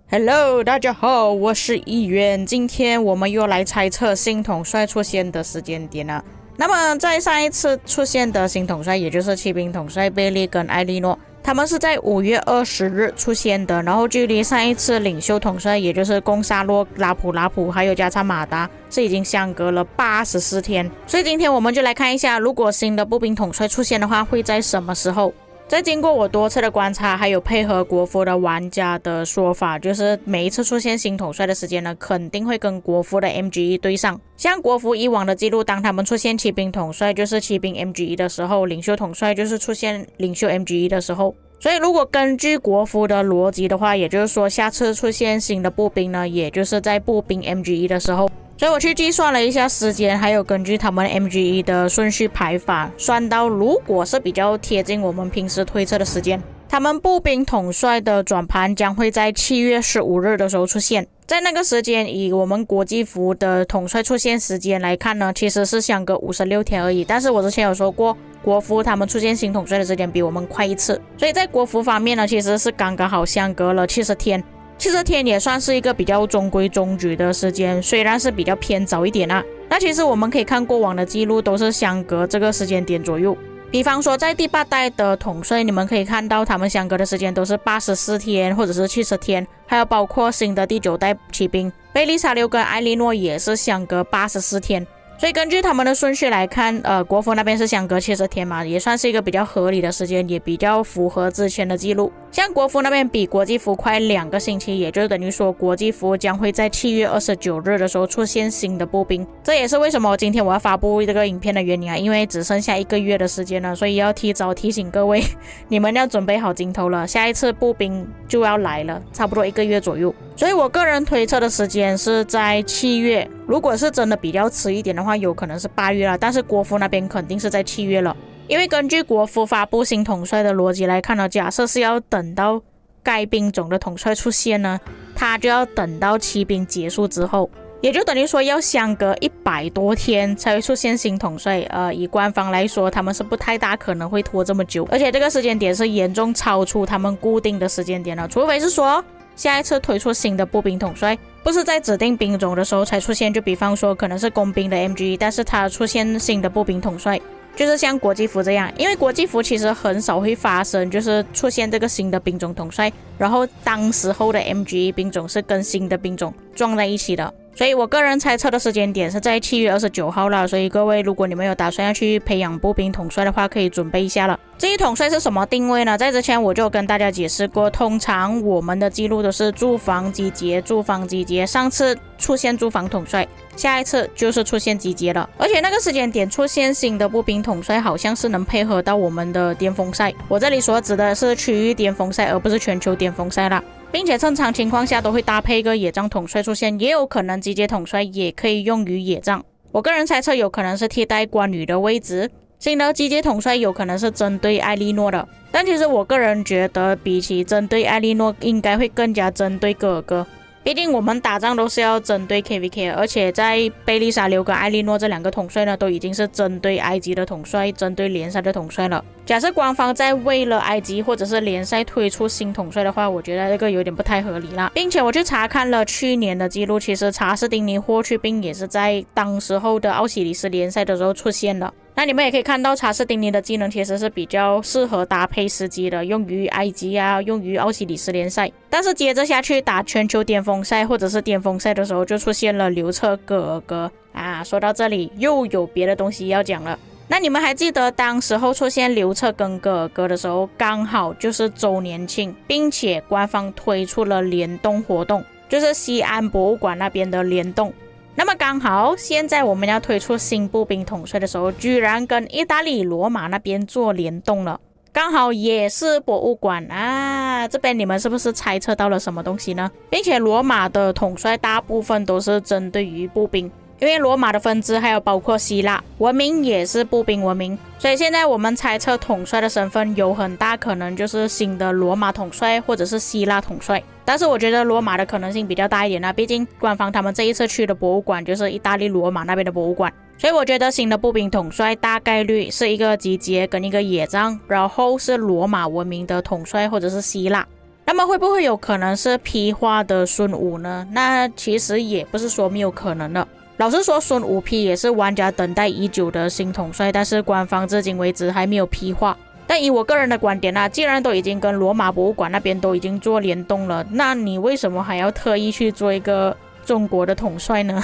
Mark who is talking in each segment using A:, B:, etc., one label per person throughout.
A: Hello， 大家好，我是议员。今天我们又来猜测新统帅出现的时间点了。那么在上一次出现的新统帅，也就是骑兵统帅贝利跟艾莉诺，他们是在5月20日出现的，然后距离上一次领袖统帅，也就是贡萨洛拉普还有加查马达，是已经相隔了84天。所以今天我们就来看一下，如果新的步兵统帅出现的话，会在什么时候？在经过我多次的观察，还有配合国服的玩家的说法，就是每一次出现新统帅的时间呢，肯定会跟国服的 MGE 对上。像国服以往的记录，当他们出现骑兵统帅就是骑兵 MGE 的时候，领袖统帅就是出现领袖 MGE 的时候。所以如果根据国服的逻辑的话，也就是说下次出现新的步兵呢，也就是在步兵 MGE 的时候。所以我去计算了一下时间，还有根据他们 MGE 的顺序排法，算到如果是比较贴近我们平时推测的时间，他们步兵统帅的转盘将会在7月15日的时候出现。在那个时间，以我们国际服的统帅出现时间来看呢，其实是相隔56天而已。但是我之前有说过，国服他们出现新统帅的时间比我们快一次，所以在国服方面呢，其实是刚刚好相隔了70天。70天也算是一个比较中规中矩的时间，虽然是比较偏早一点啊。那其实我们可以看过往的记录都是相隔这个时间点左右。比方说在第8代的统帅，你们可以看到他们相隔的时间都是84天或者是70天，还有包括新的第9代骑兵贝利沙留跟艾莉诺也是相隔84天。所以根据他们的顺序来看，国服那边是相隔70天嘛，也算是一个比较合理的时间，也比较符合之前的记录。像国服那边比国际服快2个星期，也就等于说国际服将会在7月29日的时候出现新的步兵。这也是为什么今天我要发布这个影片的原因啊，因为只剩下1个月的时间了，所以要提早提醒各位，你们要准备好镜头了，下一次步兵就要来了，差不多1个月左右。所以我个人推测的时间是在7月，如果是真的比较迟一点的话，有可能是8月了，但是国服那边肯定是在7月了。因为根据国服发布新统帅的逻辑来看呢，假设是要等到该兵种的统帅出现呢，他就要等到骑兵结束之后，也就等于说要相隔100多天才会出现新统帅。以官方来说，他们是不太大可能会拖这么久，而且这个时间点是严重超出他们固定的时间点了，除非是说下一次推出新的步兵统帅不是在指定兵种的时候才出现，就比方说可能是工兵的 MGE， 但是它出现新的步兵统帅，就是像国际服这样。因为国际服其实很少会发生就是出现这个新的兵种统帅，然后当时候的 MGE 兵种是跟新的兵种撞在一起的。所以我个人猜测的时间点是在7月29号了，所以各位如果你们有打算要去培养步兵统帅的话，可以准备一下了。至于统帅是什么定位呢？在之前我就跟大家解释过，通常我们的记录都是驻防集结，上次出现驻防统帅，下一次就是出现集结了。而且那个时间点出现新的步兵统帅好像是能配合到我们的巅峰赛，我这里所指的是区域巅峰赛，而不是全球巅峰赛啦。并且正常情况下都会搭配一个野战统帅出现，也有可能集结统帅也可以用于野战。我个人猜测有可能是替代关羽的位置，新的集结统帅有可能是针对艾莉诺的，但其实我个人觉得比起针对艾莉诺，应该会更加针对哥尔哥。毕竟我们打仗都是要针对 KVK， 而且在贝利沙留跟艾莉诺这2个统帅呢，都已经是针对埃及的统帅，针对联赛的统帅了。假设官方在为了埃及或者是联赛推出新统帅的话，我觉得这个有点不太合理啦。并且我去查看了去年的记录，其实查士丁尼霍去病也是在当时候的奥西里斯联赛的时候出现的。那你们也可以看到查士丁尼的技能其实是比较适合搭配时机的，用于埃及啊，用于奥西里斯联赛。但是接着下去打全球巅峰赛或者是巅峰赛的时候，就出现了刘彻、戈尔哥啊。说到这里又有别的东西要讲了。那你们还记得当时候出现刘彻跟戈尔哥的时候，刚好就是周年庆，并且官方推出了联动活动，就是西安博物馆那边的联动。那么刚好现在我们要推出新步兵统帅的时候，居然跟意大利罗马那边做联动了，刚好也是博物馆啊。这边你们是不是猜测到了什么东西呢？并且罗马的统帅大部分都是针对于步兵，因为罗马的分支还有包括希腊文明也是步兵文明，所以现在我们猜测统帅的身份有很大可能就是新的罗马统帅或者是希腊统帅。但是我觉得罗马的可能性比较大一点啊，毕竟官方他们这一次去的博物馆就是意大利罗马那边的博物馆。所以我觉得新的步兵统帅大概率是一个集结跟一个野战，然后是罗马文明的统帅或者是希腊。那么会不会有可能是批化的孙武呢？那其实也不是说没有可能的。老实说，孙武批也是玩家等待已久的新统帅，但是官方至今为止还没有批化。但以我个人的观点既然都已经跟罗马博物馆那边都已经做联动了，那你为什么还要特意去做一个中国的统帅呢？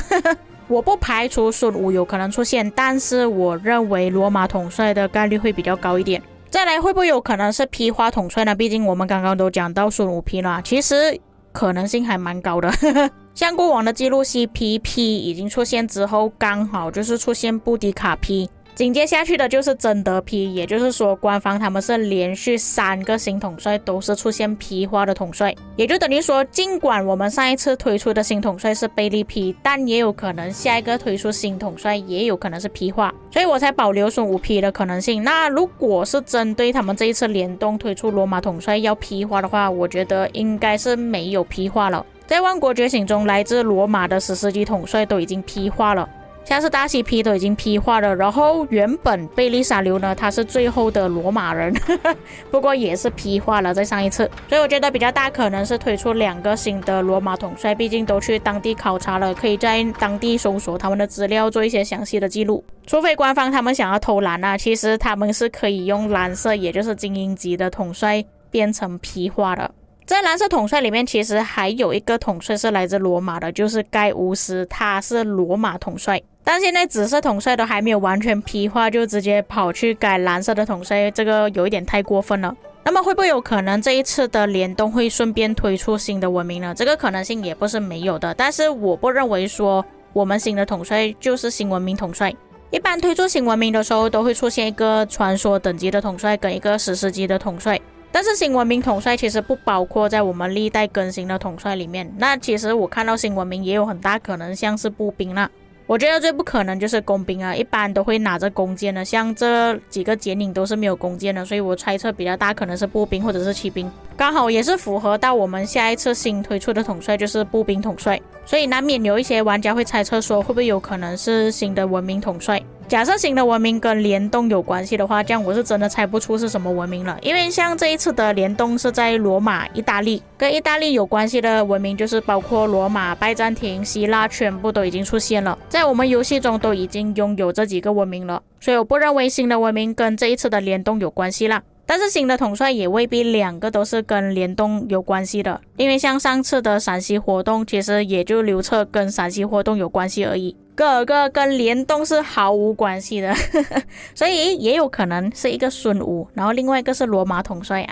A: 我不排除孙武有可能出现，但是我认为罗马统帅的概率会比较高一点。再来，会不会有可能是批化统帅呢？毕竟我们刚刚都讲到孙武批了，其实可能性还蛮高的。像过往的记录 CP 已经出现之后，刚好就是出现布迪卡批，紧接下去的就是贞德批，也就是说官方他们是连续3个新统帅都是出现批化的统帅，也就等于说尽管我们上一次推出的新统帅是贝利批，但也有可能下一个推出新统帅也有可能是批化，所以我才保留孙武批的可能性。那如果是针对他们这一次联动推出罗马统帅要批化的话，我觉得应该是没有批化了。在万国觉醒中，来自罗马的10世纪统帅都已经批化了，像是大西批都已经批化了，然后原本贝利沙留呢，他是最后的罗马人不过也是批化了在上一次，所以我觉得比较大可能是推出2个新的罗马统帅，毕竟都去当地考察了，可以在当地搜索他们的资料，做一些详细的记录。除非官方他们想要偷懒其实他们是可以用蓝色，也就是精英级的统帅变成批化的。在蓝色统帅里面，其实还有一个统帅是来自罗马的，就是盖乌斯，他是罗马统帅。但现在紫色统帅都还没有完全批化，就直接跑去改蓝色的统帅，这个有一点太过分了。那么会不会有可能这一次的联动会顺便推出新的文明呢？这个可能性也不是没有的，但是我不认为说我们新的统帅就是新文明统帅。一般推出新文明的时候，都会出现一个传说等级的统帅跟一个史诗级的统帅。但是新文明统帅其实不包括在我们历代更新的统帅里面，那其实我看到新文明也有很大可能像是步兵啦。我觉得最不可能就是弓兵一般都会拿着弓箭的，像这几个剪影都是没有弓箭的，所以我猜测比较大可能是步兵或者是骑兵，刚好也是符合到我们下一次新推出的统帅就是步兵统帅，所以难免有一些玩家会猜测说会不会有可能是新的文明统帅。假设新的文明跟联动有关系的话，这样我是真的猜不出是什么文明了，因为像这一次的联动是在罗马、意大利，跟意大利有关系的文明就是包括罗马、拜占庭、希腊，全部都已经出现了，在我们游戏中都已经拥有这几个文明了，所以我不认为新的文明跟这一次的联动有关系啦。但是新的统帅也未必2个都是跟联动有关系的，因为像上次的陕西活动其实也就刘彻跟陕西活动有关系而已，各个跟联动是毫无关系的所以也有可能是一个孙武，然后另外一个是罗马统帅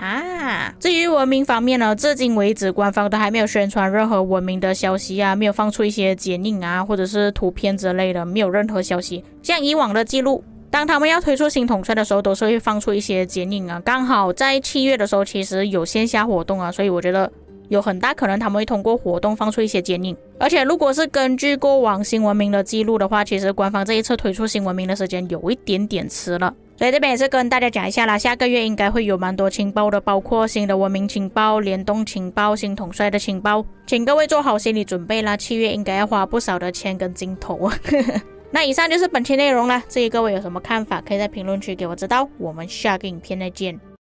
A: 至于文明方面呢，至今为止官方都还没有宣传任何文明的消息没有放出一些剪影或者是图片之类的，没有任何消息。像以往的记录，当他们要推出新统帅的时候，都是会放出一些剪影刚好在7月的时候其实有线下活动所以我觉得有很大可能他们会通过活动放出一些剪影。而且如果是根据过往新文明的记录的话，其实官方这一次推出新文明的时间有一点点迟了，所以这边也是跟大家讲一下啦，下个月应该会有蛮多情报的，包括新的文明情报、联动情报、新统帅的情报，请各位做好心理准备啦，7月应该要花不少的钱跟镜头那以上就是本期内容啦，至于各位有什么看法可以在评论区给我知道，我们下个影片再见。